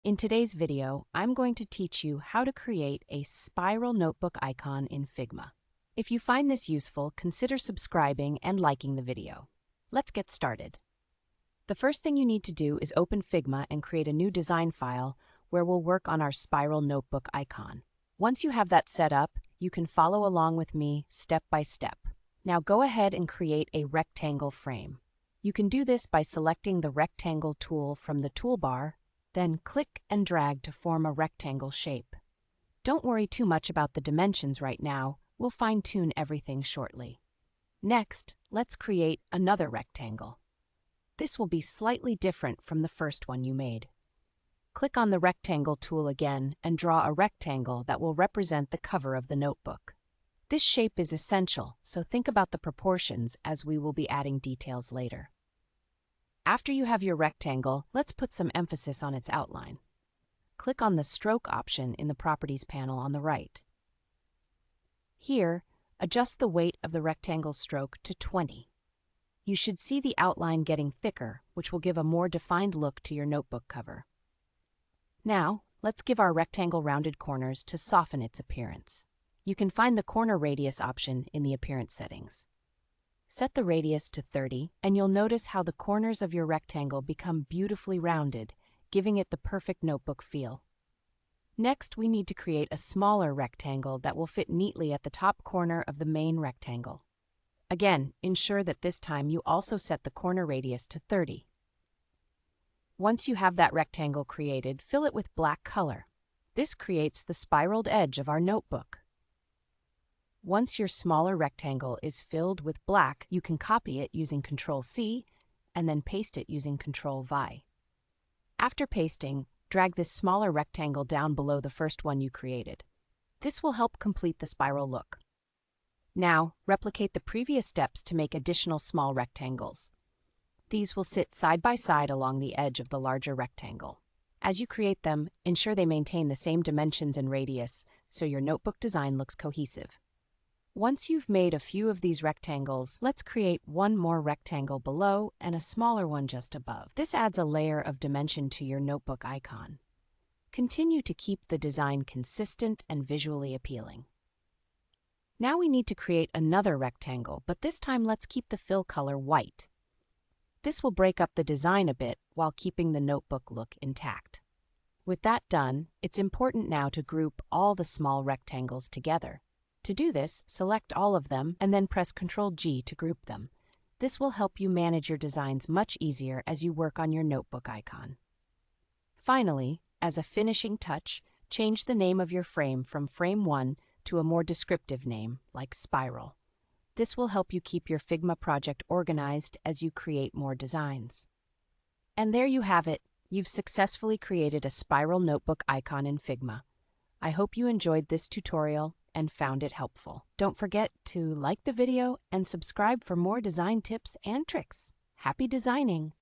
In today's video, I'm going to teach you how to create a spiral notebook icon in Figma. If you find this useful, consider subscribing and liking the video. Let's get started. The first thing you need to do is open Figma and create a new design file where we'll work on our spiral notebook icon. Once you have that set up, you can follow along with me step by step. Now go ahead and create a rectangle frame. You can do this by selecting the rectangle tool from the toolbar, then click and drag to form a rectangle shape. Don't worry too much about the dimensions right now, we'll fine-tune everything shortly. Next, let's create another rectangle. This will be slightly different from the first one you made. Click on the rectangle tool again and draw a rectangle that will represent the cover of the notebook. This shape is essential, so think about the proportions as we will be adding details later. After you have your rectangle, let's put some emphasis on its outline. Click on the Stroke option in the Properties panel on the right. Here, adjust the weight of the rectangle stroke to 20. You should see the outline getting thicker, which will give a more defined look to your notebook cover. Now, let's give our rectangle rounded corners to soften its appearance. You can find the corner radius option in the Appearance settings. Set the radius to 30, and you'll notice how the corners of your rectangle become beautifully rounded, giving it the perfect notebook feel. Next, we need to create a smaller rectangle that will fit neatly at the top corner of the main rectangle. Again, ensure that this time you also set the corner radius to 30. Once you have that rectangle created, fill it with black color. This creates the spiraled edge of our notebook. Once your smaller rectangle is filled with black, you can copy it using Ctrl+C and then paste it using Ctrl+V. After pasting, drag this smaller rectangle down below the first one you created. This will help complete the spiral look. Now, replicate the previous steps to make additional small rectangles. These will sit side by side along the edge of the larger rectangle. As you create them, ensure they maintain the same dimensions and radius so your notebook design looks cohesive. Once you've made a few of these rectangles, let's create one more rectangle below and a smaller one just above. This adds a layer of dimension to your notebook icon. Continue to keep the design consistent and visually appealing. Now we need to create another rectangle, but this time let's keep the fill color white. This will break up the design a bit while keeping the notebook look intact. With that done, it's important now to group all the small rectangles together. To do this, select all of them and then press Ctrl+G to group them. This will help you manage your designs much easier as you work on your notebook icon. Finally, as a finishing touch, change the name of your frame from Frame 1 to a more descriptive name, like Spiral. This will help you keep your Figma project organized as you create more designs. And there you have it. You've successfully created a spiral notebook icon in Figma. I hope you enjoyed this tutorial and found it helpful. Don't forget to like the video and subscribe for more design tips and tricks. Happy designing!